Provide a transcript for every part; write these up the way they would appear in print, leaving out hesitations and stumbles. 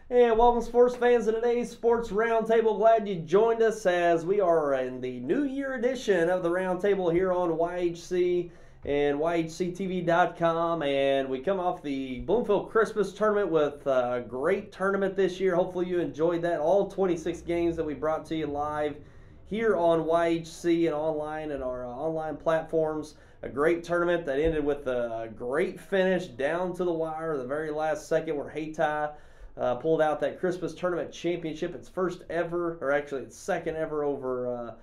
And welcome, sports fans, to today's Sports Roundtable. Glad you joined us as we are in the New Year edition of the Roundtable here on YHC and YHCTV.com. And we come off the Bloomfield Christmas tournament with a great tournament this year. Hopefully you enjoyed that. All 26 games that we brought to you live here on YHC and online and our online platforms. A great tournament that ended with a great finish down to the wire, the very last second, where Hayti pulled out that Christmas tournament championship. Its first ever, or actually its second ever, over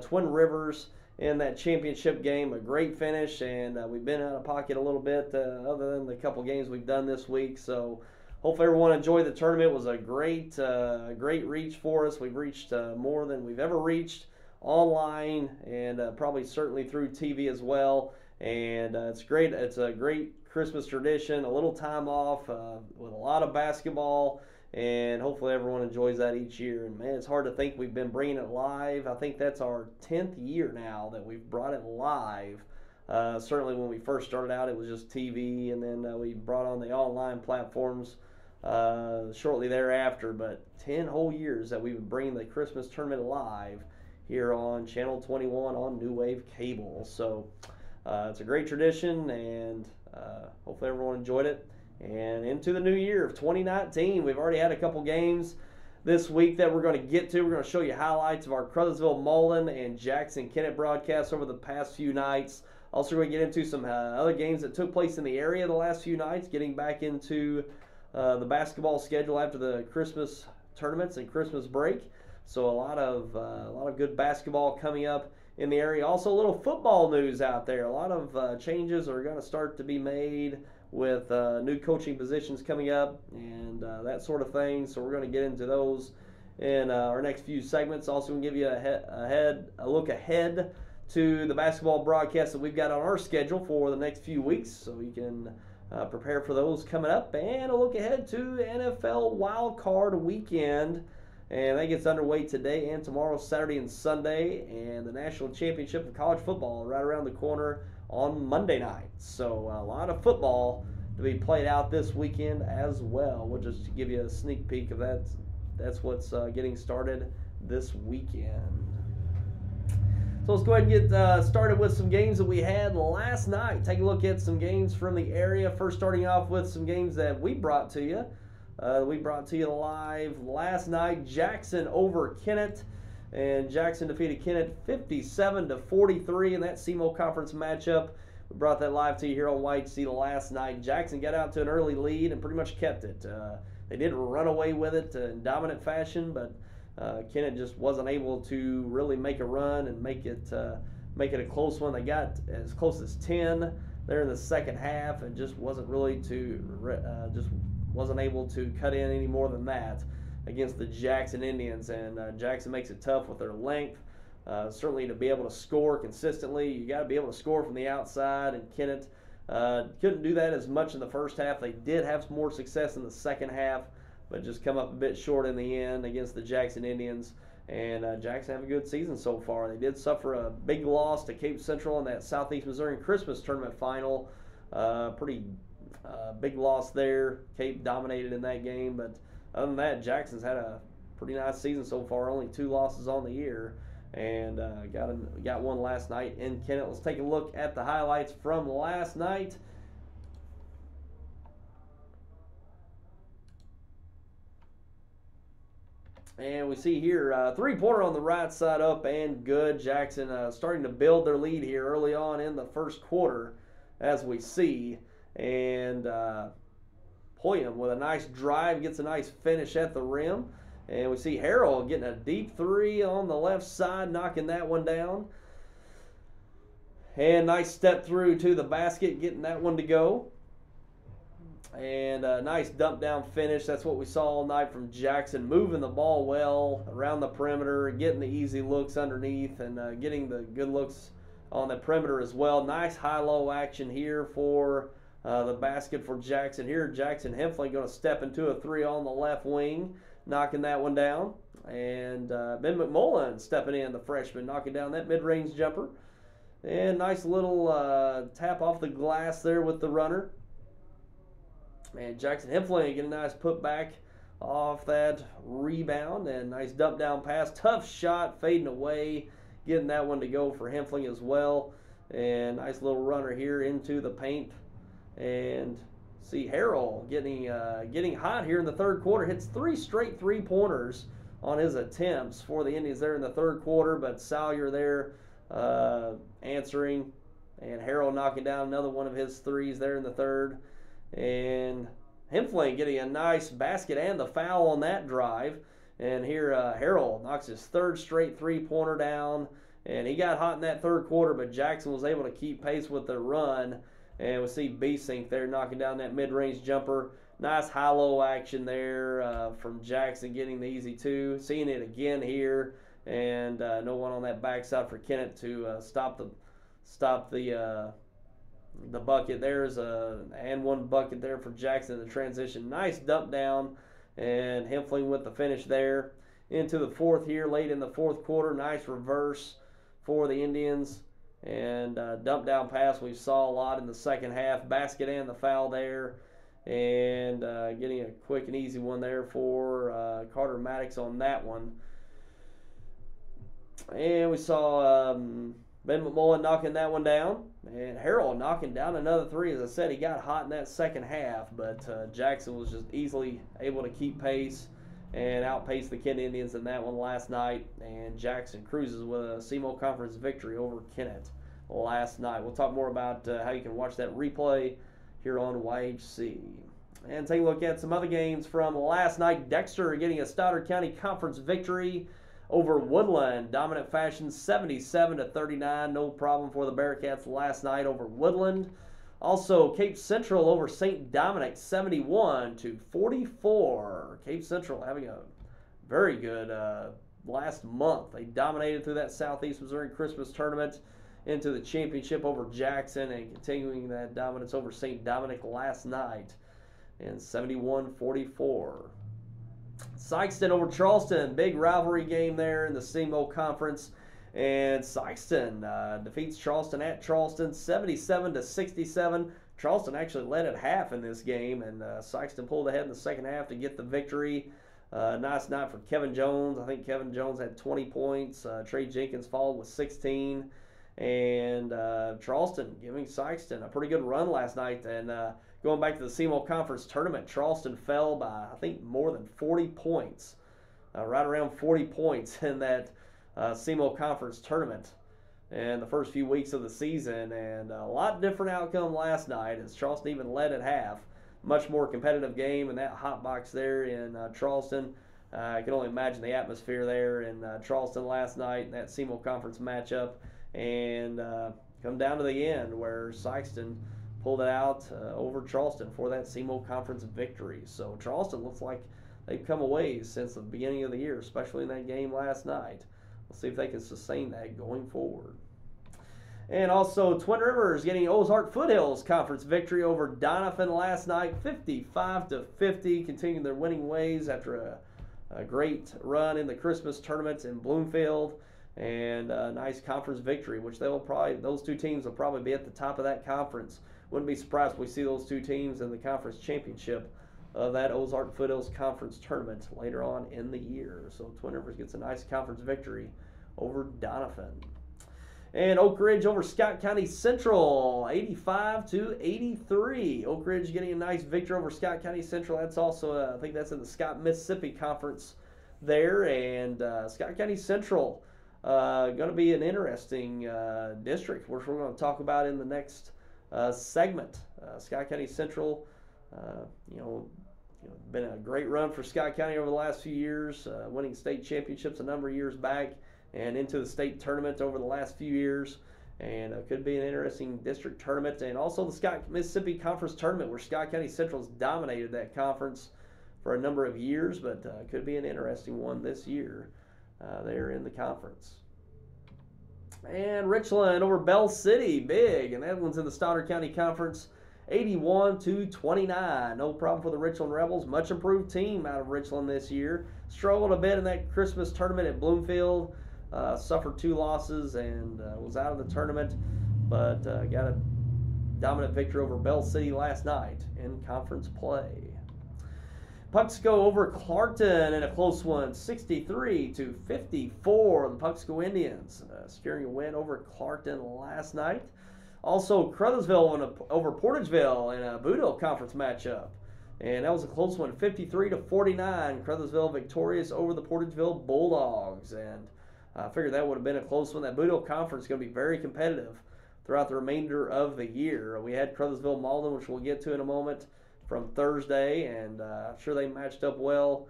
Twin Rivers in that championship game. A great finish, and we've been out of pocket a little bit other than the couple games we've done this week. So hopefully everyone enjoyed the tournament. It was a great reach for us. We've reached more than we've ever reached online, and probably certainly through TV as well. And it's great. It's a great Christmas tradition, a little time off with a lot of basketball, and hopefully everyone enjoys that each year. And man, it's hard to think we've been bringing it live. I think that's our 10th year now that we've brought it live. Certainly when we first started out, it was just TV, and then we brought on the online platforms shortly thereafter. But 10 whole years that we've been bringing the Christmas tournament live here on Channel 21 on New Wave Cable. So it's a great tradition, and hopefully everyone enjoyed it. And into the new year of 2019, we've already had a couple games this week that we're going to get to. We're going to show you highlights of our Caruthersville-Malden and Jackson-Kennett broadcasts over the past few nights. Also, we're going to get into some other games that took place in the area the last few nights, getting back into the basketball schedule after the Christmas tournaments and Christmas break. So a lot of good basketball coming up in the area. Also, a little football news out there. A lot of changes are going to start to be made with new coaching positions coming up and that sort of thing. So we're going to get into those in our next few segments. Also, we'll give you a look ahead to the basketball broadcasts that we've got on our schedule for the next few weeks, so you can prepare for those coming up. And a look ahead to NFL Wild Card Weekend. And that gets underway today and tomorrow, Saturday and Sunday. And the National Championship of College Football right around the corner on Monday night. So a lot of football to be played out this weekend as well. We'll just give you a sneak peek of that. That's what's getting started this weekend. So let's go ahead and get started with some games that we had last night. Take a look at some games from the area. First, starting off with some games that we brought to you. We brought to you live last night. Jackson over Kennett, and Jackson defeated Kennett 57-43 in that SEMO Conference matchup. We brought that live to you here on YHC last night. Jackson got out to an early lead and pretty much kept it. They didn't run away with it in dominant fashion, but Kennett just wasn't able to really make a run and make it a close one. They got as close as 10 there in the second half, and just wasn't really wasn't able to cut in any more than that against the Jackson Indians. And Jackson makes it tough with their length. Certainly to be able to score consistently, you got to be able to score from the outside, and Kennett couldn't do that as much in the first half. They did have some more success in the second half, but just come up a bit short in the end against the Jackson Indians. And Jackson have a good season so far. They did suffer a big loss to Cape Central in that Southeast Missouri Christmas tournament final. Pretty big loss there. Cape dominated in that game, but other than that, Jackson's had a pretty nice season so far. Only 2 losses on the year, and got one last night in Kennett. Let's take a look at the highlights from last night. And we see here three-pointer on the right side up and good. Jackson starting to build their lead here early on in the first quarter, as we see. And Hoyam with a nice drive gets a nice finish at the rim. And we see Harrell getting a deep three on the left side, knocking that one down. And nice step through to the basket, getting that one to go. And a nice dump down finish. That's what we saw all night from Jackson, moving the ball well around the perimeter, getting the easy looks underneath, and getting the good looks on the perimeter as well. Nice high-low action here for the basket for Jackson. Here, Jackson Hemphley going to step into a three on the left wing, knocking that one down. And Ben McMullen stepping in, the freshman, knocking down that mid-range jumper. And nice little tap off the glass there with the runner. And Jackson Hemphley getting a nice putback off that rebound, and nice dump down pass. Tough shot, fading away, getting that one to go for Hempfling as well. And nice little runner here into the paint. And see Harrell getting hot here in the third quarter. Hits 3 straight three-pointers on his attempts for the Indians there in the third quarter, but Salyer there answering, and Harrell knocking down another one of his threes there in the third. And Hempfling getting a nice basket and the foul on that drive. And here Harrell knocks his 3rd straight three-pointer down, and he got hot in that third quarter, but Jackson was able to keep pace with the run. And we see B-Sink there knocking down that mid-range jumper. Nice high-low action there from Jackson, getting the easy 2. Seeing it again here, and no one on that backside for Kennett to stop the bucket. There's and one bucket there for Jackson in the transition. Nice dump down, and Hempfling with the finish there. Into the fourth here, late in the fourth quarter. Nice reverse for the Indians. And dump down pass we saw a lot in the second half. Basket and the foul there. And getting a quick and easy one there for Carter Maddox on that one. And we saw Ben McMullen knocking that one down. And Harrell knocking down another 3. As I said, he got hot in that second half. But Jackson was just easily able to keep pace and outpace the Kennett Indians in that one last night. And Jackson cruises with a SEMO Conference victory over Kennett last night. We'll talk more about how you can watch that replay here on YHC. And take a look at some other games from last night. Dexter getting a Stoddard County Conference victory over Woodland. Dominant fashion, 77-39. No problem for the Bearcats last night over Woodland. Also, Cape Central over St. Dominic, 71-44. Cape Central having a very good last month. They dominated through that Southeast Missouri Christmas tournament into the championship over Jackson, and continuing that dominance over St. Dominic last night. And 71-44. Sikeston over Charleston. Big rivalry game there in the SEMO Conference. And Sikeston defeats Charleston at Charleston 77-67. Charleston actually led at half in this game, and Sikeston pulled ahead in the second half to get the victory. Nice night for Kevin Jones. I think Kevin Jones had 20 points. Trey Jenkins followed with 16. And Charleston giving Sikeston a pretty good run last night. And going back to the SEMO Conference tournament, Charleston fell by, I think, more than 40 points. Right around 40 points in that SEMO Conference tournament in the first few weeks of the season. And a lot different outcome last night, as Charleston even led at half. Much more competitive game in that hot box there in Charleston. I can only imagine the atmosphere there in Charleston last night in that SEMO Conference matchup. And come down to the end where Sikeston pulled it out over Charleston for that SEMO Conference victory. So Charleston looks like they've come a ways since the beginning of the year, especially in that game last night. We'll see if they can sustain that going forward. And also Twin Rivers getting Ozark Foothills Conference victory over Doniphan last night, 55-50, continuing their winning ways after a great run in the Christmas tournament in Bloomfield. And a nice conference victory, which those two teams will probably be at the top of that conference. Wouldn't be surprised if we see those two teams in the conference championship of that Ozark Foothills Conference tournament later on in the year. So Twin Rivers gets a nice conference victory over Doniphan. And Oak Ridge over Scott County Central, 85-83. Oak Ridge getting a nice victory over Scott County Central. That's also, I think that's in the Scott, Mississippi Conference there. And Scott County Central going to be an interesting district, which we're going to talk about in the next segment. Scott County Central, been a great run for Scott County over the last few years, winning state championships a number of years back and into the state tournament over the last few years. And it could be an interesting district tournament. And also the Scott Mississippi Conference tournament, where Scott County Central's dominated that conference for a number of years, but could be an interesting one this year there in the conference. And Richland over Bell City, big, and that one's in the Stoddard County Conference, 81-29. No problem for the Richland Rebels. Much improved team out of Richland this year. Struggled a bit in that Christmas tournament at Bloomfield. Suffered 2 losses and was out of the tournament, but got a dominant victory over Bell City last night in conference play. Puxco over Clarkton in a close one, 63-54. The Puxco Indians securing a win over Clarkton last night. Also, Caruthersville over Portageville in a Boudreaux Conference matchup. And that was a close one, 53-49. Caruthersville victorious over the Portageville Bulldogs. And I figured that would have been a close one. That Boudreaux Conference is going to be very competitive throughout the remainder of the year. We had Caruthersville-Malden, which we'll get to in a moment, from Thursday, and I'm sure they matched up well.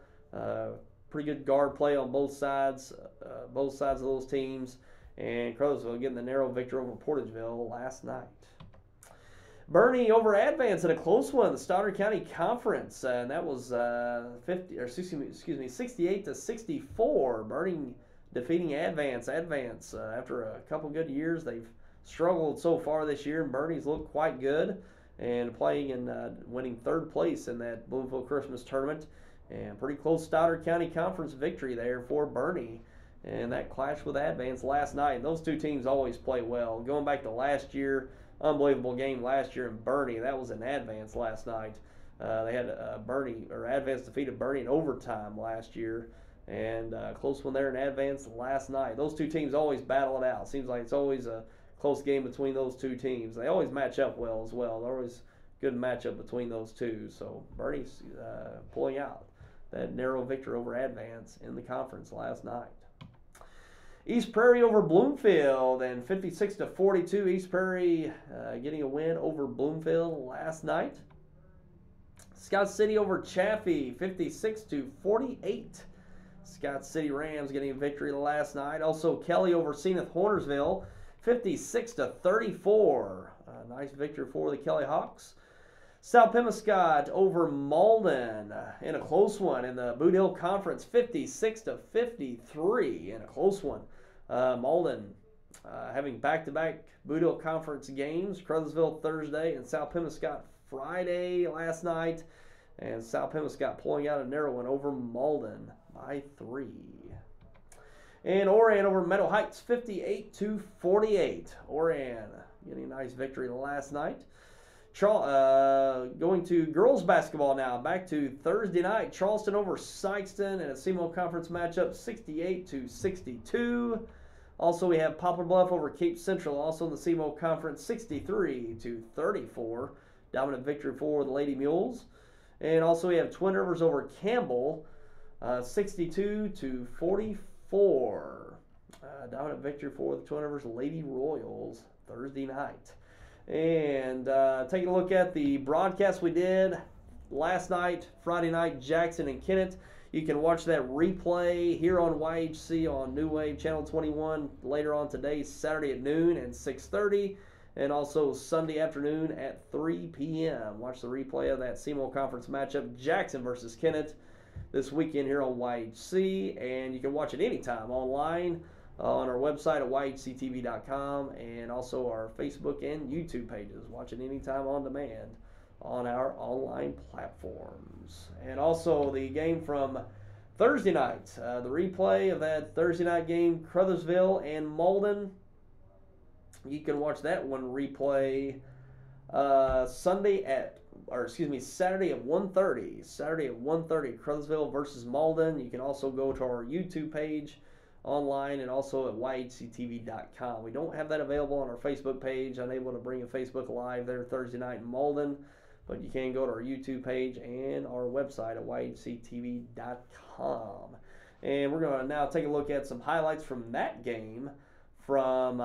Pretty good guard play on both sides of those teams. And Caruthersville getting the narrow victory over Portageville last night. Bernie over Advance in a close one, the Stoddard County Conference, and that was 68-64. Bernie defeating Advance. After a couple good years, they've struggled so far this year, and Bernie's looked quite good and playing and winning third place in that Bloomfield Christmas tournament. And pretty close Stoddard County Conference victory there for Bernie. And that clash with Advance last night. And those two teams always play well. Going back to last year, unbelievable game last year in Bernie. That was in Advance last night. They had Advance defeated Bernie in overtime last year. And close one there in Advance last night. Those two teams always battle it out. Seems like it's always a close game between those two teams. They always match up well as well. They're always good matchup between those two. So Bernie's pulling out that narrow victory over Advance in the conference last night. East Prairie over Bloomfield, and 56-42. East Prairie getting a win over Bloomfield last night. Scott City over Chaffee, 56-48. Scott City Rams getting a victory last night. Also Kelly over SENATH-HORNERSVILLE, 56-34. Nice victory for the Kelly Hawks. South Pemiscot over Malden in a close one in the Boot Hill Conference, 56-53 in a close one. Malden having back-to-back Boot Hill Conference games, Caruthersville Thursday and South Pemiscot Friday last night. And South Pemiscot pulling out a narrow one over Malden by 3. And Oran over Meadow Heights, 58-48. Oran getting a nice victory last night. Going to girls basketball now. Back to Thursday night. Charleston over Sikeston in a SEMO Conference matchup, 68-62. Also, we have Poplar Bluff over Cape Central, also in the SEMO Conference, 63-34. Dominant victory for the Lady Mules. And also, we have Twin Rivers over Campbell, 62-44. Dominant victory for the Twin Rivers Lady Royals Thursday night. And taking a look at the broadcast we did last night, Friday night, Jackson-Kennett. You can watch that replay here on YHC on New Wave Channel 21 later on today, Saturday at noon and 6:30, and also Sunday afternoon at 3 p.m. Watch the replay of that SEMO Conference matchup, Jackson versus Kennett, this weekend here on YHC. And you can watch it anytime online on our website at yhctv.com, and also our Facebook and YouTube pages. Watch it anytime on demand on our online platforms. And also the game from Thursday night, the replay of that Thursday night game, Caruthersville and Malden. You can watch that one replay Saturday at 1:30. Saturday at 1:30, Caruthersville versus Malden. You can also go to our YouTube page online and also at yhctv.com. We don't have that available on our Facebook page. Unable to bring a Facebook Live there Thursday night in Malden, but you can go to our YouTube page and our website at yhctv.com. And we're going to now take a look at some highlights from that game from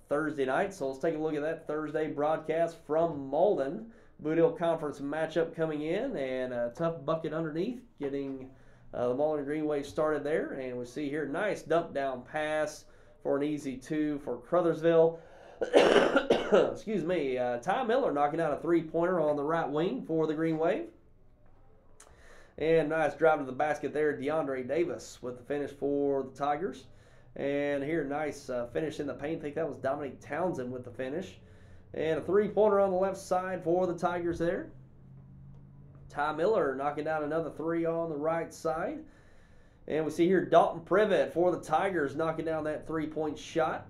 Thursday night. So let's take a look at that Thursday broadcast from Malden. Boot Hill Conference matchup coming in, and a tough bucket underneath, getting the Malden Green Wave started there. And we see here, nice dump down pass for an easy 2 for Caruthersville. Excuse me. Ty Miller knocking out a three-pointer on the right wing for the Green Wave. And nice drive to the basket there, DeAndre Davis with the finish for the Tigers. And here, nice finish in the paint. I think that was Dominique Townsend with the finish. And a three-pointer on the left side for the Tigers there. Ty Miller knocking down another 3 on the right side. And we see here Dalton Privet for the Tigers knocking down that three-point shot.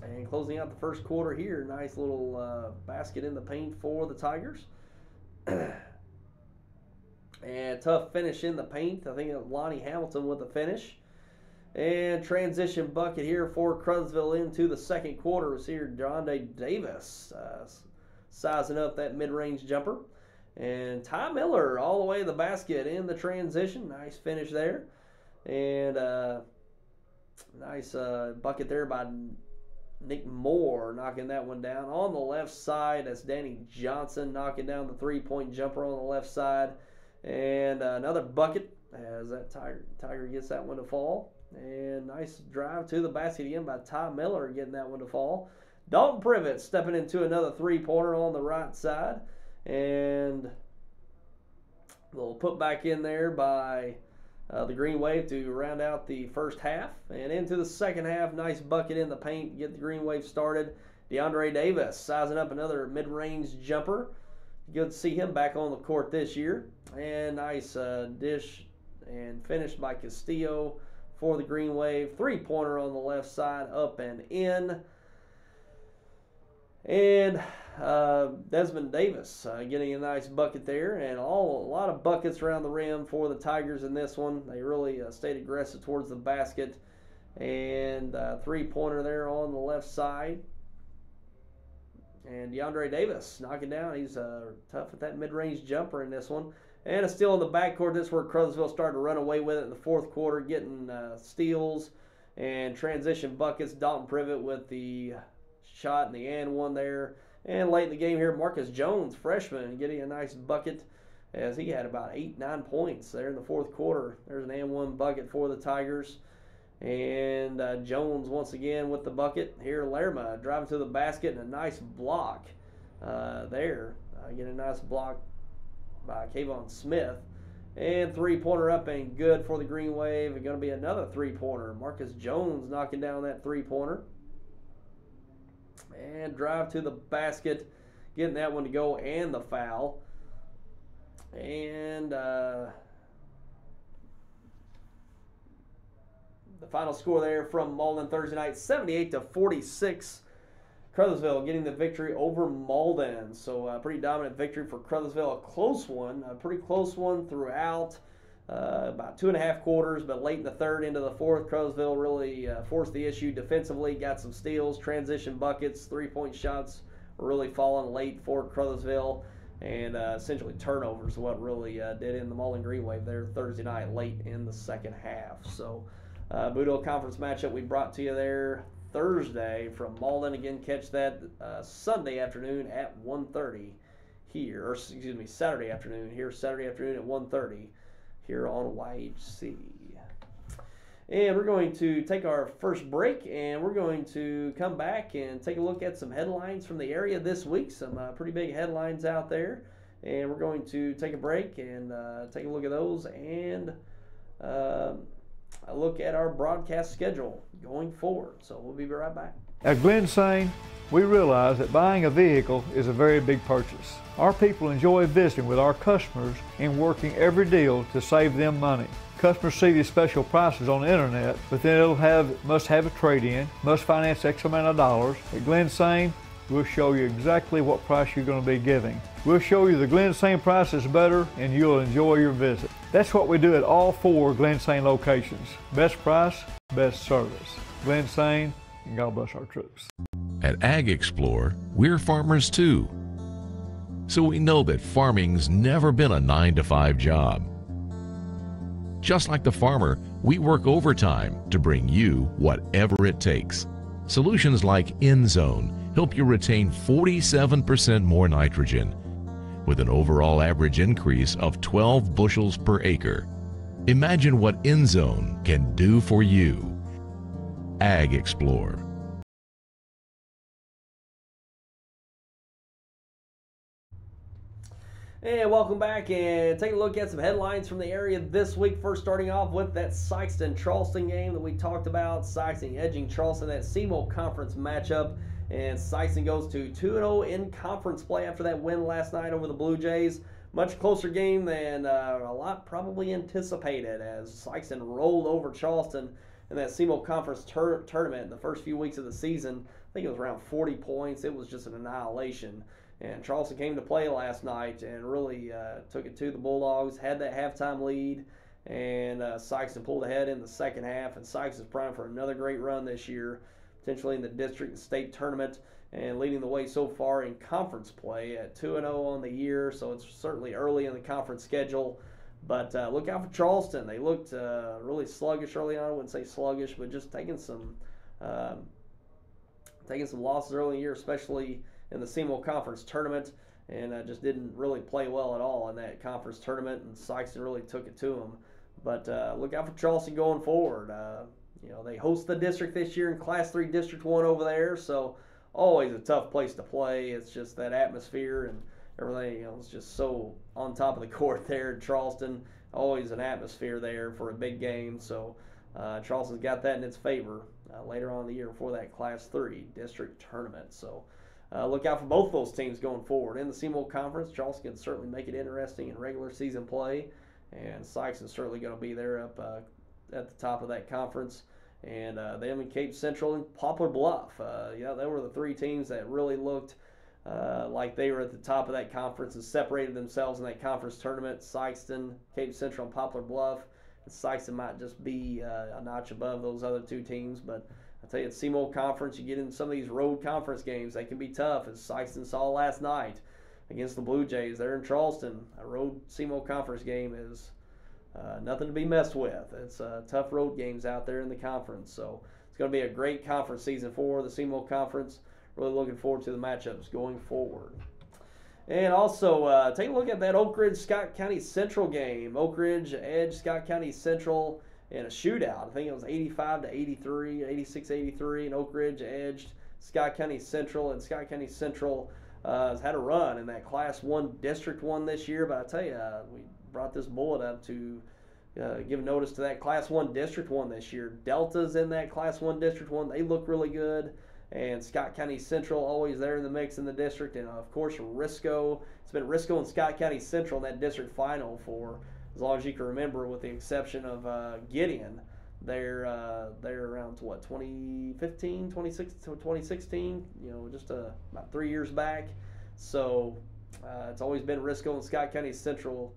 And closing out the first quarter here, nice little basket in the paint for the Tigers. And tough finish in the paint. I think Lonnie Hamilton with the finish. And transition bucket here for Caruthersville into the second quarter. We see here DeAndre Davis sizing up that mid-range jumper. And Ty Miller all the way to the basket in the transition. Nice finish there. And nice bucket there by Nick Moore, knocking that one down. On the left side, that's Danny Johnson knocking down the three-point jumper on the left side. And another bucket as that Tiger gets that one to fall. And nice drive to the basket again by Ty Miller, getting that one to fall. Dalton Privet stepping into another three-pointer on the right side. And a little put back in there by the Green Wave to round out the first half. And into the second half, nice bucket in the paint, get the Green Wave started. DeAndre Davis sizing up another mid-range jumper. Good to see him back on the court this year. And nice dish and finish by Castillo for the Green Wave. Three-pointer on the left side, up and in. And Desmond Davis getting a nice bucket there. And a lot of buckets around the rim for the Tigers in this one. They really stayed aggressive towards the basket. And three-pointer there on the left side. And DeAndre Davis knocking down. He's tough at that mid-range jumper in this one. And it's still in the backcourt. This is where Caruthersville started to run away with it in the fourth quarter, getting steals and transition buckets. Dalton Privet with the shot and the and one there. And late in the game here, Marcus Jones, freshman, getting a nice bucket as he had about 8-9 points there in the fourth quarter. There's an and one bucket for the Tigers. And Jones once again with the bucket. Here Lerma driving to the basket and a nice block there. Getting a nice block by Kayvon Smith. And three-pointer up and good for the Green Wave. And going to be another three-pointer. Marcus Jones knocking down that three-pointer. And drive to the basket. Getting that one to go and the foul. And the final score there from Malden Thursday night, 78-46. Caruthersville getting the victory over Malden. So a pretty dominant victory for Caruthersville. A close one, a pretty close one throughout. About 2.5 quarters, but late in the third into the fourth, Caruthersville really forced the issue defensively, got some steals, transition buckets, three-point shots were really falling late for Caruthersville, and essentially turnovers what really did in the Malden Green Wave there Thursday night late in the second half. So Boudreaux Conference matchup we brought to you there Thursday from Malden. Again, catch that Sunday afternoon at 1:30 here, or excuse me, Saturday afternoon here, Saturday afternoon at 1:30 here on YHC. And we're going to take our first break, and we're going to come back and take a look at some headlines from the area this week. Some pretty big headlines out there. And we're going to take a break and take a look at those and a look at our broadcast schedule going forward. So we'll be right back. At Glensane, we realize that buying a vehicle is a very big purchase. Our people enjoy visiting with our customers and working every deal to save them money. Customers see these special prices on the internet, but then must have a trade-in, must finance X amount of dollars. At Glensane, we'll show you exactly what price you're going to be giving. We'll show you the Glensane price is better and you'll enjoy your visit. That's what we do at all 4 Glensane locations. Best price, best service. Glensane, and God bless our troops. At Ag Explorer, we're farmers too. So we know that farming's never been a 9-to-5 job. Just like the farmer, we work overtime to bring you whatever it takes. Solutions like InZone help you retain 47% more nitrogen with an overall average increase of 12 bushels per acre. Imagine what InZone can do for you. Ag Explorer. And welcome back, and take a look at some headlines from the area this week. First, starting off with that Sikeston-Charleston game that we talked about. Sikeston edging Charleston, that SEMO Conference matchup. And Sikeston goes to 2-0 in conference play after that win last night over the Blue Jays. Much closer game than a lot probably anticipated, as Sikeston rolled over Charleston in that SEMO Conference tournament in the first few weeks of the season. I think it was around 40 points. It was just an annihilation. And Charleston came to play last night and really took it to the Bulldogs, had that halftime lead, and Sikeston pulled ahead in the second half. And Sikeston is primed for another great run this year, potentially in the district and state tournament, and leading the way so far in conference play at 2-0 on the year. So it's certainly early in the conference schedule. But look out for Charleston. They looked really sluggish early on. I wouldn't say sluggish, but just taking some losses early in the year, especially in the SEMO Conference tournament, and just didn't really play well at all in that conference tournament. And Sikeston really took it to them. But look out for Charleston going forward. They host the district this year in Class 3 District 1 over there, so always a tough place to play. It's just that atmosphere and everything, it's just so on top of the court there in Charleston. Always an atmosphere there for a big game. So Charleston's got that in its favor later on in the year for that Class 3 district tournament. So look out for both those teams going forward. In the SEMO Conference, Charleston can certainly make it interesting in regular season play, and Sikeston's certainly going to be there up at the top of that conference. And them and Cape Central and Poplar Bluff. They were the three teams that really looked like they were at the top of that conference and separated themselves in that conference tournament. Sikeston, Cape Central, and Poplar Bluff. And Sikeston might just be a notch above those other two teams. But I tell you, at SEMO Conference, you get in some of these road conference games, they can be tough, as Sikeston saw last night against the Blue Jays there in Charleston. A road SEMO Conference game is nothing to be messed with. It's tough road games out there in the conference. So it's going to be a great conference season for the SEMO Conference. Really looking forward to the matchups going forward. And also, take a look at that Oak Ridge-Scott County Central game. Oak Ridge edged Scott County Central in a shootout. I think it was 85-83, 86-83, and Oak Ridge edged Scott County Central. And Scott County Central has had a run in that Class 1 District 1 this year. But I tell you, we brought this bullet up to give notice to that Class 1 District 1 this year. Delta's in that Class 1 District 1. They look really good. And Scott County Central always there in the mix in the district. And, of course, Risco. It's been Risco and Scott County Central in that district final for as long as you can remember, with the exception of Gideon. They're around to what, 2015, 2016, just about 3 years back. So it's always been Risco and Scott County Central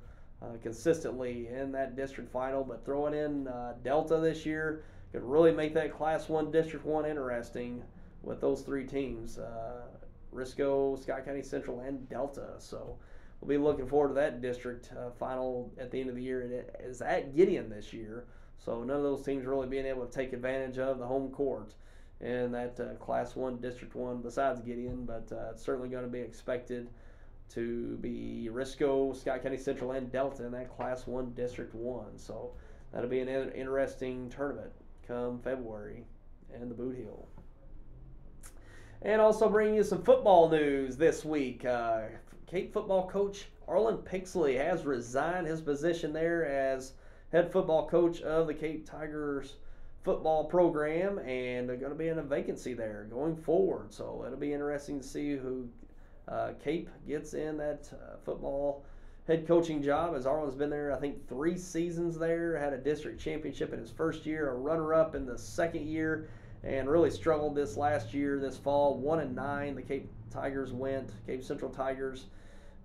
consistently in that district final. But throwing in Delta this year could really make that Class 1 District 1 interesting with those three teams, Risco, Scott County Central, and Delta. So we'll be looking forward to that district final at the end of the year. It is at Gideon this year, so none of those teams really being able to take advantage of the home court in that Class 1 District 1 besides Gideon, but it's certainly going to be expected to be Risco, Scott County Central, and Delta in that Class 1 District 1. So that'll be an interesting tournament come February in the Boot Hill. And also bringing you some football news this week. Cape football coach Arlen Pixley has resigned his position there as head football coach of the Cape Tigers football program, and they're going to be in a vacancy there going forward. So it'll be interesting to see who Cape gets in that football head coaching job, as Arlen's been there, I think, 3 seasons there, had a district championship in his first year, a runner-up in the second year, and really struggled this last year, this fall. 1-9, the Cape Tigers went, Cape Central Tigers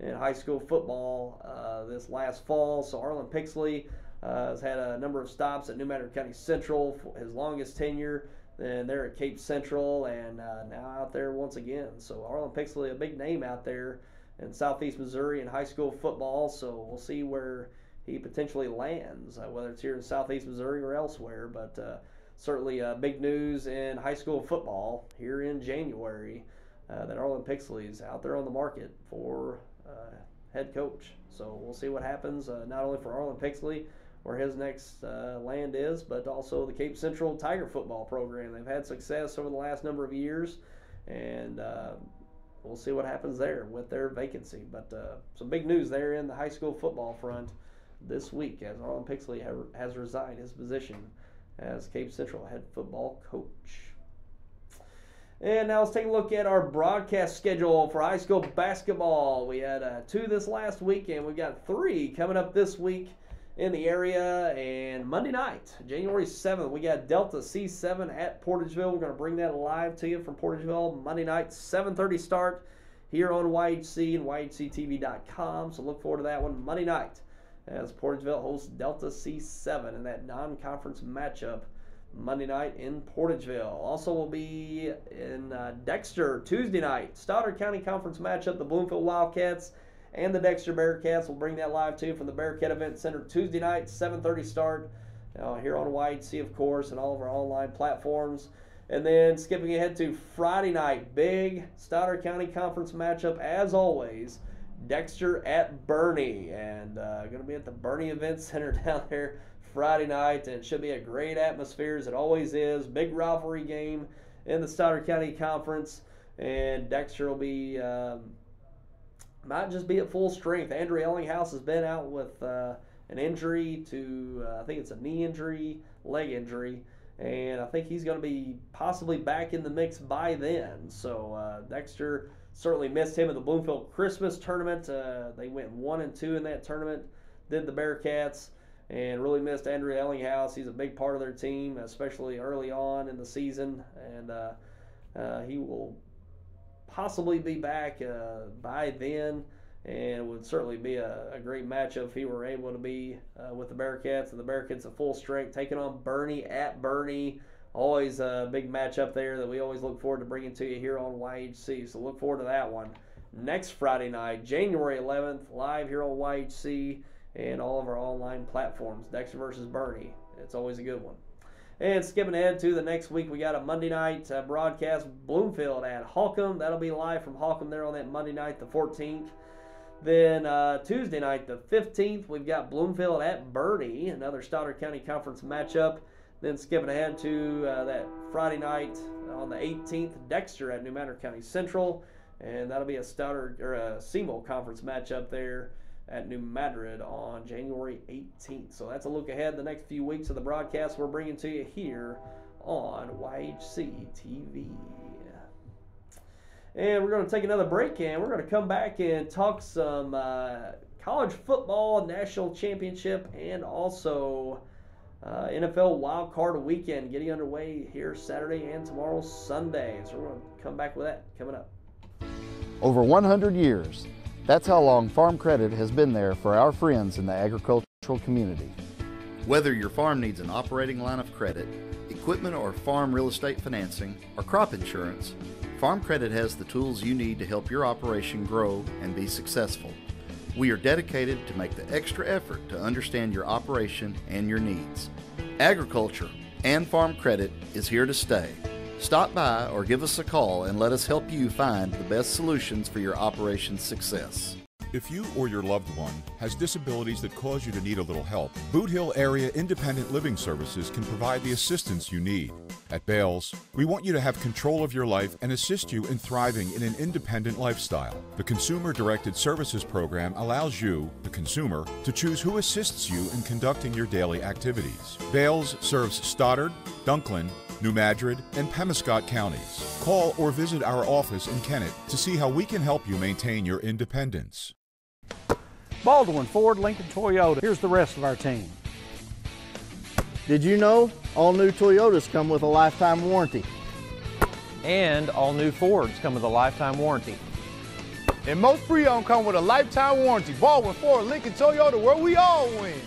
in high school football this last fall. So Arlen Pixley has had a number of stops at New Madrid County Central for his longest tenure. Then they're at Cape Central, and now out there once again. So Arlen Pixley, a big name out there in Southeast Missouri in high school football. So we'll see where he potentially lands, whether it's here in Southeast Missouri or elsewhere. But certainly big news in high school football here in January that Arlen Pixley is out there on the market for head coach. So we'll see what happens, not only for Arlen Pixley, where his next land is, but also the Cape Central Tiger football program. They've had success over the last number of years, and we'll see what happens there with their vacancy. But some big news there in the high school football front this week, as Arlen Pixley has resigned his position as Cape Central head football coach. And now let's take a look at our broadcast schedule for high school basketball. We had 2 this last week, and we've got 3 coming up this week in the area. And Monday night, January 7th, we got Delta C7 at Portageville. We're going to bring that live to you from Portageville Monday night, 7:30 start here on YHC and YHCTV.com. So look forward to that one Monday night as Portageville hosts Delta C7 in that non-conference matchup Monday night in Portageville. Also will be in Dexter Tuesday night. Stoddard County Conference matchup, the Bloomfield Wildcats and the Dexter Bearcats. Will bring that live to you from the Bearcat Event Center Tuesday night, 7:30 start. Here on YHC, of course, and all of our online platforms. And then skipping ahead to Friday night, big Stoddard County Conference matchup as always. Dexter at Bernie, and going to be at the Bernie Event Center down there Friday night, and it should be a great atmosphere as it always is. Big rivalry game in the Stoddard County Conference, and Dexter will be might just be at full strength. Andrew Ellinghouse has been out with an injury to I think it's a knee injury, leg injury, and I think he's going to be possibly back in the mix by then. So Dexter certainly missed him in the Bloomfield Christmas tournament. They went 1-2 in that tournament, did the Bearcats, and really missed Andrew Ellinghouse. He's a big part of their team, especially early on in the season, and he will possibly be back by then, and it would certainly be a great matchup if he were able to be with the Bearcats, and the Bearcats at full strength taking on Bernie at Bernie. Always a big matchup there that we always look forward to bringing to you here on YHC. So look forward to that one. Next Friday night, January 11th, live here on YHC and all of our online platforms. Dexter versus Bernie. It's always a good one. And skipping ahead to the next week, we got a Monday night broadcast, Bloomfield at Holcomb. That'll be live from Holcomb there on that Monday night, the 14th. Then Tuesday night, the 15th, we've got Bloomfield at Bernie, another Stoddard County Conference matchup. Then skipping ahead to that Friday night on the 18th, Dexter at New Madrid County Central, and that'll be a Stoddard or a SEMO Conference matchup there at New Madrid on January 18th. So that's a look ahead the next few weeks of the broadcast we're bringing to you here on YHC TV. And we're going to take another break, and we're going to come back and talk some college football national championship and also NFL Wild Card Weekend getting underway here Saturday and tomorrow Sunday. So we're going to come back with that coming up. Over 100 years, that's how long Farm Credit has been there for our friends in the agricultural community. Whether your farm needs an operating line of credit, equipment or farm real estate financing, or crop insurance, Farm Credit has the tools you need to help your operation grow and be successful. We are dedicated to make the extra effort to understand your operation and your needs. Agriculture and Farm Credit is here to stay. Stop by or give us a call and let us help you find the best solutions for your operation's success. If you or your loved one has disabilities that cause you to need a little help, Boot Hill Area Independent Living Services can provide the assistance you need. At Bales, we want you to have control of your life and assist you in thriving in an independent lifestyle. The Consumer Directed Services Program allows you, the consumer, to choose who assists you in conducting your daily activities. Bales serves Stoddard, Dunklin, New Madrid, and Pemiscot counties. Call or visit our office in Kennett to see how we can help you maintain your independence. Baldwin, Ford, Lincoln, Toyota. Here's the rest of our team. Did you know all new Toyotas come with a lifetime warranty? And all new Fords come with a lifetime warranty. And most pre-owned come with a lifetime warranty. Baldwin, Ford, Lincoln, Toyota, where we all win.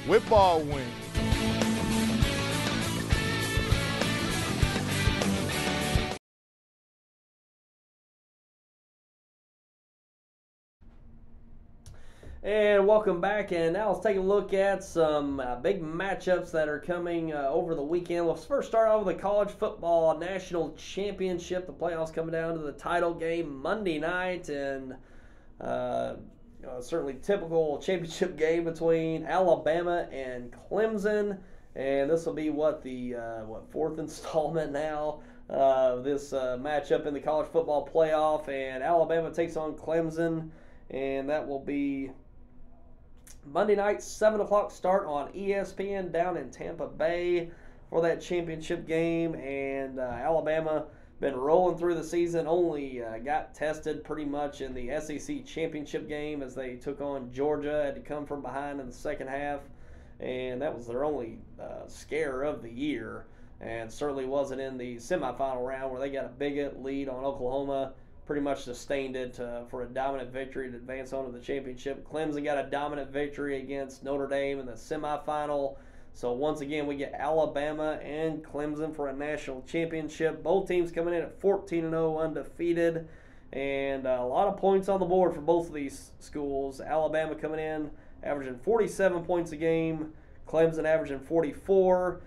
With Baldwin. And welcome back, and now let's take a look at some big matchups that are coming over the weekend. Let's first start off with the College Football National Championship. The playoffs coming down to the title game Monday night, and certainly typical championship game between Alabama and Clemson. And this will be the fourth installment now of this matchup in the college football playoff. And Alabama takes on Clemson, and that will be Monday night, 7 o'clock start on ESPN down in Tampa Bay for that championship game. And Alabama been rolling through the season, only got tested pretty much in the SEC championship game as they took on Georgia, had to come from behind in the second half. And that was their only scare of the year, and certainly wasn't in the semifinal round where they got a big lead on Oklahoma pretty much sustained it for a dominant victory to advance on to the championship. Clemson got a dominant victory against Notre Dame in the semifinal. So once again, we get Alabama and Clemson for a national championship. Both teams coming in at 14-0, undefeated, and a lot of points on the board for both of these schools. Alabama coming in averaging 47 points a game, Clemson averaging 44.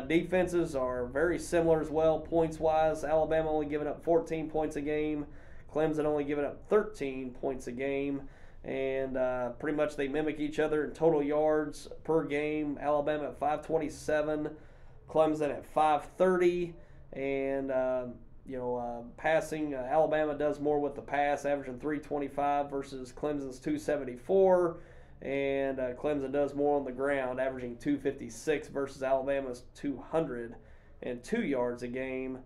Defenses are very similar as well, points-wise. Alabama only giving up 14 points a game, Clemson only giving up 13 points a game. And pretty much they mimic each other in total yards per game. Alabama at 527, Clemson at 530, and passing. Alabama does more with the pass, averaging 325 versus Clemson's 274, and Clemson does more on the ground, averaging 256 versus Alabama's 202 yards a game.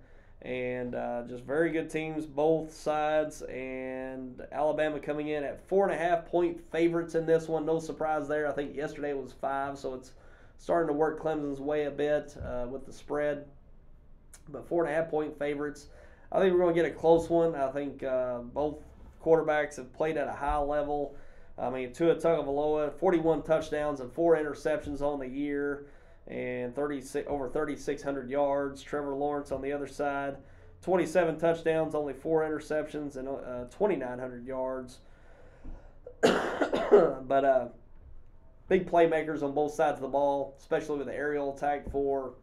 And just very good teams, both sides. And Alabama coming in at 4.5-point favorites in this one. No surprise there. I think yesterday it was 5, so it's starting to work Clemson's way a bit with the spread. But 4.5-point favorites. I think we're going to get a close one. I think both quarterbacks have played at a high level. I mean, Tua Tagovailoa, 41 touchdowns and 4 interceptions on the year, and over 3,600 yards. Trevor Lawrence on the other side, 27 touchdowns, only 4 interceptions, and 2,900 yards. But big playmakers on both sides of the ball, especially with the aerial attack for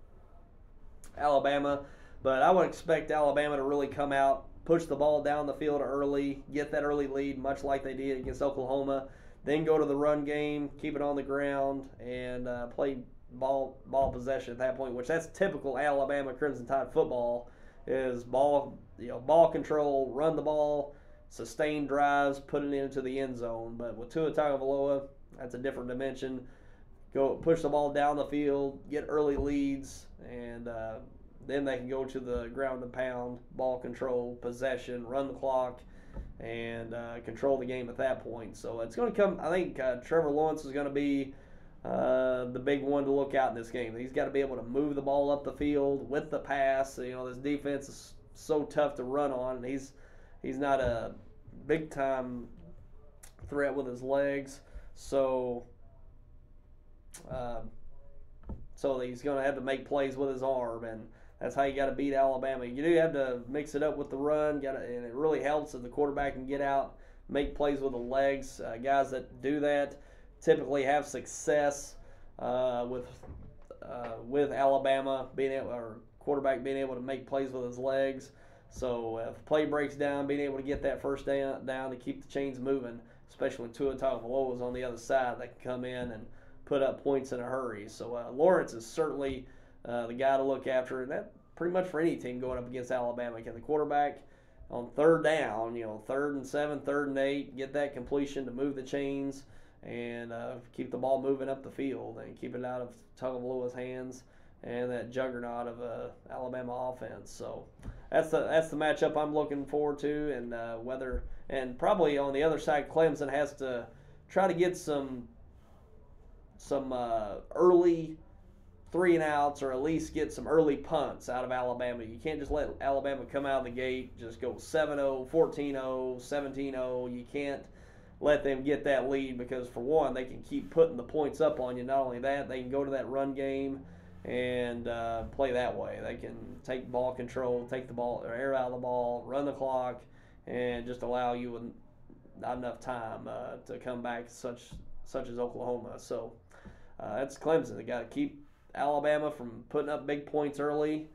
Alabama. But I would expect Alabama to really come out, push the ball down the field early, get that early lead, much like they did against Oklahoma, then go to the run game, keep it on the ground, and play ball possession at that point, which that's typical Alabama Crimson Tide football, is ball control, run the ball, sustain drives, put it into the end zone. But with Tua Tagovailoa, that's a different dimension. Go push the ball down the field, get early leads, and then they can go to the ground and pound, ball control, possession, run the clock, and control the game at that point. So it's going to come. I think Trevor Lawrence is going to be the big one to look out in this game. He's got to be able to move the ball up the field with the pass. This defense is so tough to run on, and he's not a big time threat with his legs. So he's going to have to make plays with his arm, and that's how you got to beat Alabama. You do have to mix it up with the run, and it really helps if the quarterback can get out, make plays with the legs. Guys that do that typically have success with Alabama quarterback being able to make plays with his legs. So if play breaks down, being able to get that first down to keep the chains moving, especially when Tua Tagovailoa is on the other side, that can come in and put up points in a hurry. So Lawrence is certainly the guy to look after, and that pretty much for any team going up against Alabama. Can the quarterback on third down, 3rd and 7, 3rd and 8, get that completion to move the chains and keep the ball moving up the field and keep it out of Tagovailoa's hands and that juggernaut of Alabama offense. So that's the matchup I'm looking forward to, and probably on the other side, Clemson has to try to get some early 3-and-outs, or at least get some early punts out of Alabama. You can't just let Alabama come out of the gate, just go 7-0, 14-0, 17-0. You can't let them get that lead, because for one, they can keep putting the points up on you. Not only that, they can go to that run game and play that way. They can take ball control, take the ball or air out of the ball, run the clock, and just allow you not enough time to come back, such as Oklahoma. So that's Clemson. They got to keep Alabama from putting up big points early,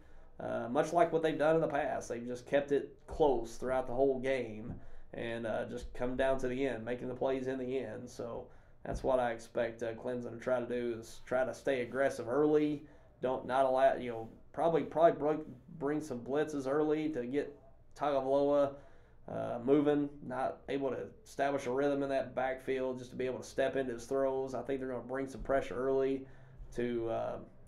much like what they've done in the past. They've just kept it close throughout the whole game and just come down to the end, making the plays in the end. So that's what I expect Clemson to try to do, is try to stay aggressive early. Not allow, probably bring some blitzes early to get Tagovailoa moving, not able to establish a rhythm in that backfield, just to be able to step into his throws. I think they're going to bring some pressure early to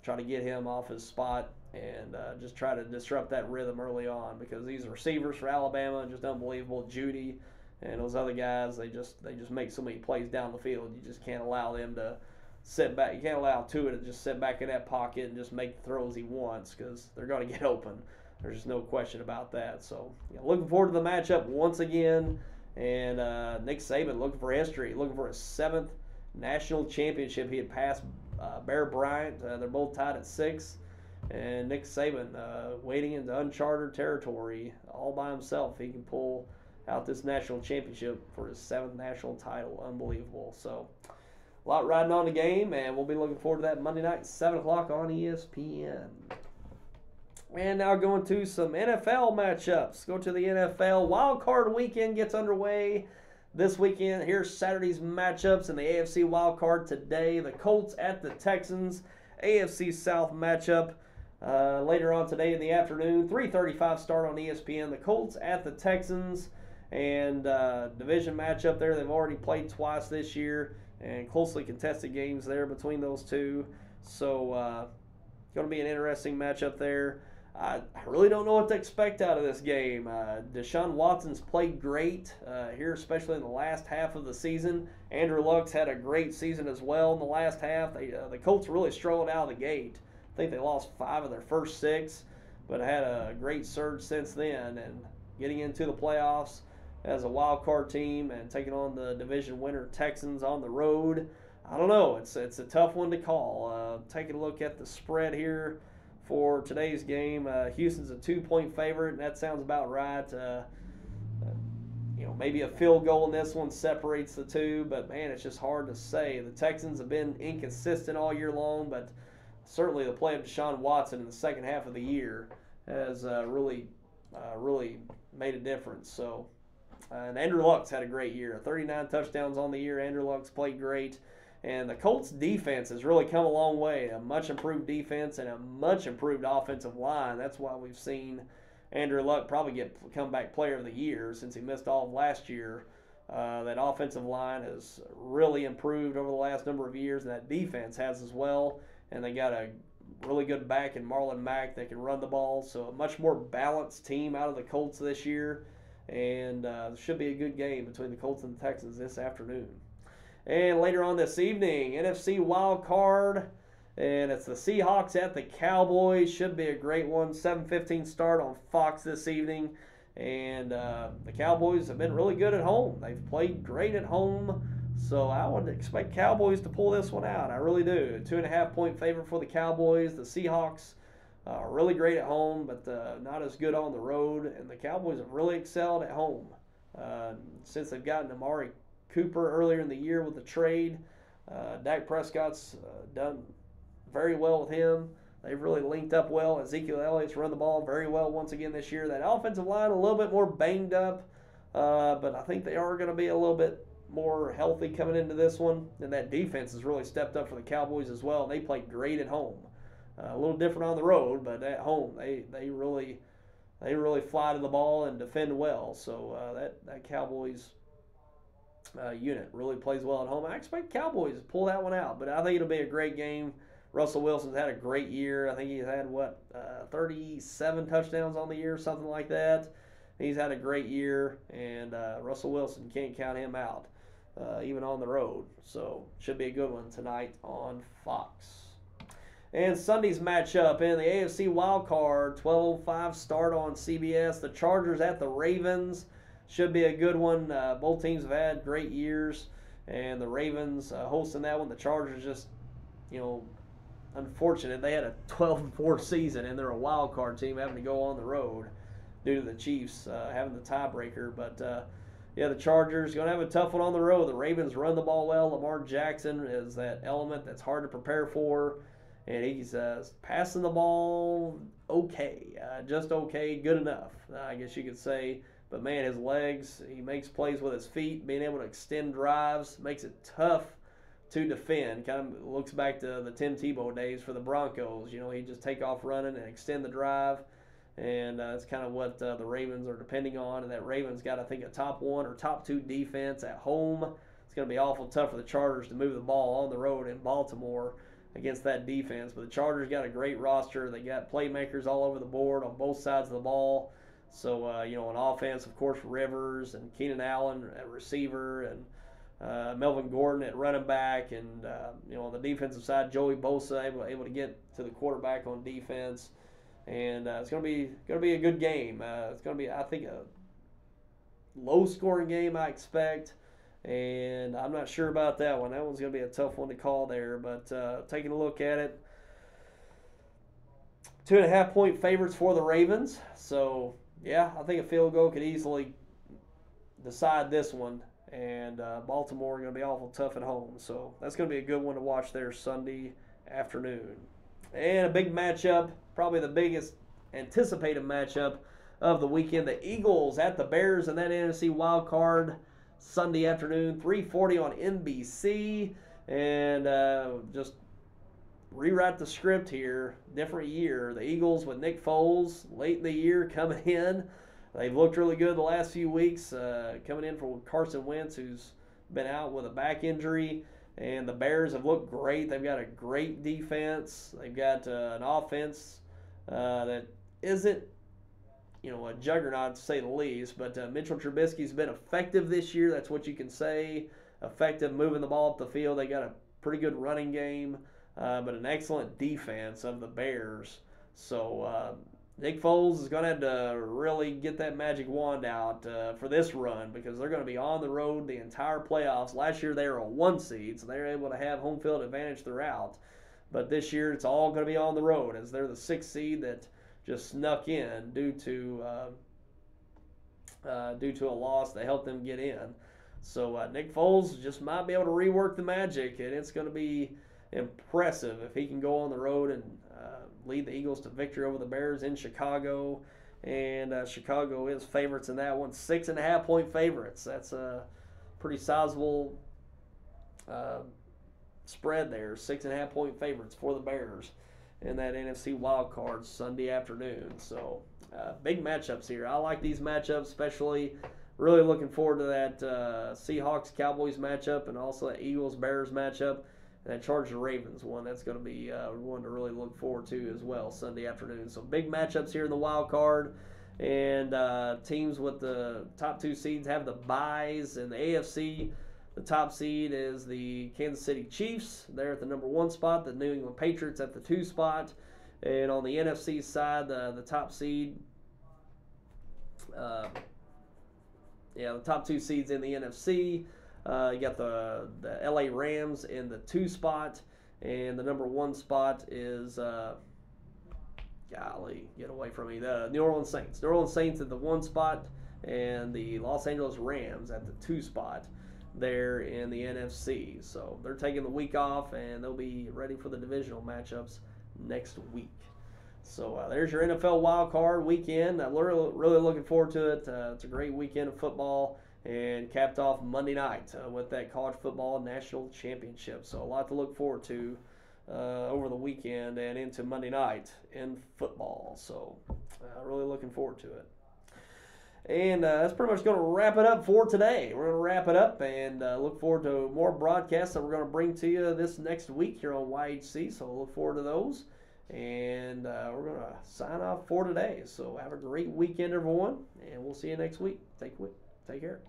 try to get him off his spot and just try to disrupt that rhythm early on, because these receivers for Alabama are just unbelievable. Judy and those other guys, they just make so many plays down the field. You just can't allow them to sit back. You can't allow Tua to just sit back in that pocket and just make the throws he wants, because they're going to get open. There's just no question about that. So looking forward to the matchup once again. And Nick Saban looking for history, looking for his 7th national championship. He had passed Bear Bryant. They're both tied at 6. And Nick Saban wading into uncharted territory all by himself. He can pull out this national championship for his 7th national title. Unbelievable. So a lot riding on the game, and we'll be looking forward to that Monday night, 7 o'clock on ESPN. And now going to some NFL matchups. Go to the NFL. Wild Card Weekend gets underway this weekend. Here's Saturday's matchups in the AFC Wild Card today. The Colts at the Texans. AFC South matchup later on today in the afternoon. 3:35 start on ESPN. The Colts at the Texans. And division matchup there. They've already played twice this year. And closely contested games there between those two. So going to be an interesting matchup there. I really don't know what to expect out of this game. Deshaun Watson's played great here, especially in the last half of the season. Andrew Luck's had a great season as well in the last half. The Colts really struggled out of the gate. I think they lost 5 of their first 6, but had a great surge since then. And getting into the playoffs as a wild card team and taking on the division winner Texans on the road, I don't know. It's a tough one to call. Taking a look at the spread here for today's game, Houston's a 2-point favorite, and that sounds about right. Maybe a field goal in this one separates the two, but man, it's just hard to say. The Texans have been inconsistent all year long, but certainly the play of Deshaun Watson in the second half of the year has really made a difference. So, and Andrew Luck's had a great year. 39 touchdowns on the year. Andrew Luck's played great. And the Colts defense has really come a long way. A much improved defense and a much improved offensive line. That's why we've seen Andrew Luck probably get comeback player of the year since he missed all of last year. That offensive line has really improved over the last number of years, and that defense has as well. And they got a really good back in Marlon Mack that can run the ball. So a much more balanced team out of the Colts this year. And it should be a good game between the Colts and the Texans this afternoon. And later on this evening, NFC Wild Card, and it's the Seahawks at the Cowboys. Should be a great one. 7:15 start on Fox this evening. And the Cowboys have been really good at home. They've played great at home. So I would expect Cowboys to pull this one out. I really do. 2.5-point favorite for the Cowboys. The Seahawks are really great at home, but not as good on the road. And the Cowboys have really excelled at home since they've gotten Amari Cooper earlier in the year with the trade. Dak Prescott's done very well with him. They've really linked up well. Ezekiel Elliott's run the ball very well once again this year. That offensive line a little bit more banged up, but I think they are going to be a little bit more healthy coming into this one. And that defense has really stepped up for the Cowboys as well. They played great at home. A little different on the road, but at home they really fly to the ball and defend well. So that Cowboys unit really plays well at home. I expect Cowboys to pull that one out, but I think it'll be a great game. Russell Wilson's had a great year. I think he's had 37 touchdowns on the year, something like that. He's had a great year, and Russell Wilson can't count him out, even on the road. So should be a good one tonight on Fox. And Sunday's matchup in the AFC Wild Card, 12:05 start on CBS. The Chargers at the Ravens. Should be a good one. Both teams have had great years, and the Ravens hosting that one. The Chargers just, unfortunate. They had a 12-4 season, and they're a wild card team having to go on the road due to the Chiefs having the tiebreaker. But, the Chargers going to have a tough one on the road. The Ravens run the ball well. Lamar Jackson is that element that's hard to prepare for, and he's passing the ball okay, just okay, good enough, I guess you could say. But, man, his legs, he makes plays with his feet, being able to extend drives, makes it tough to defend. Kind of looks back to the Tim Tebow days for the Broncos. He'd just take off running and extend the drive. And that's kind of what the Ravens are depending on. And that Ravens got, I think, a top 1 or top 2 defense at home. It's going to be awful tough for the Chargers to move the ball on the road in Baltimore against that defense. But the Chargers got a great roster. They got playmakers all over the board on both sides of the ball. So, on offense, of course, Rivers and Keenan Allen at receiver and Melvin Gordon at running back. And, on the defensive side, Joey Bosa able to get to the quarterback on defense. and it's gonna be a good game. It's gonna be, I think, a low-scoring game, I expect, and I'm not sure about that one. That one's gonna be a tough one to call there, but taking a look at it, 2.5-point favorites for the Ravens. So yeah, I think a field goal could easily decide this one. And Baltimore going to be awful tough at home. So that's going to be a good one to watch there Sunday afternoon. And a big matchup, probably the biggest anticipated matchup of the weekend. The Eagles at the Bears in that NFC wild card Sunday afternoon, 3:40 on NBC. And just rewrite the script here, different year. The Eagles with Nick Foles late in the year coming in. They've looked really good the last few weeks, coming in for Carson Wentz, who's been out with a back injury. And the Bears have looked great. They've got a great defense. They've got an offense that isn't, a juggernaut to say the least. But Mitchell Trubisky's been effective this year. That's what you can say. Effective moving the ball up the field. They got a pretty good running game, but an excellent defense of the Bears. So Nick Foles is going to have to really get that magic wand out for this run, because they're going to be on the road the entire playoffs. Last year they were a 1 seed, so they were able to have home field advantage throughout. But this year it's all going to be on the road, as they're the 6th seed that just snuck in due to a loss that helped them get in. So Nick Foles just might be able to rework the magic, and it's going to be impressive if he can go on the road and lead the Eagles to victory over the Bears in Chicago. And Chicago is favorites in that one, 6.5-point favorites. That's a pretty sizable spread there, 6.5-point favorites for the Bears in that NFC wild card Sunday afternoon. So big matchups here. I like these matchups, especially really looking forward to that Seahawks-Cowboys matchup, and also that Eagles-Bears matchup. And that Chargers-Ravens one, that's going to be one to really look forward to as well Sunday afternoon. So big matchups here in the wild card. And teams with the top 2 seeds have the byes. In the AFC, the top seed is the Kansas City Chiefs. They're at the number 1 spot. The New England Patriots at the 2 spot. And on the NFC side, the top seed, the top 2 seeds in the NFC. You got the LA Rams in the 2 spot, and the number 1 spot is, golly, get away from me, the New Orleans Saints. New Orleans Saints at the 1 spot, and the Los Angeles Rams at the 2 spot there in the NFC. So they're taking the week off, and they'll be ready for the divisional matchups next week. So there's your NFL wild card weekend. I'm really looking forward to it. It's a great weekend of football. And capped off Monday night with that college football national championship. So a lot to look forward to over the weekend and into Monday night in football. So really looking forward to it. And that's pretty much going to wrap it up for today. We're going to wrap it up and look forward to more broadcasts that we're going to bring to you this next week here on YHC. So look forward to those. And we're going to sign off for today. So have a great weekend, everyone. And we'll see you next week. Take care.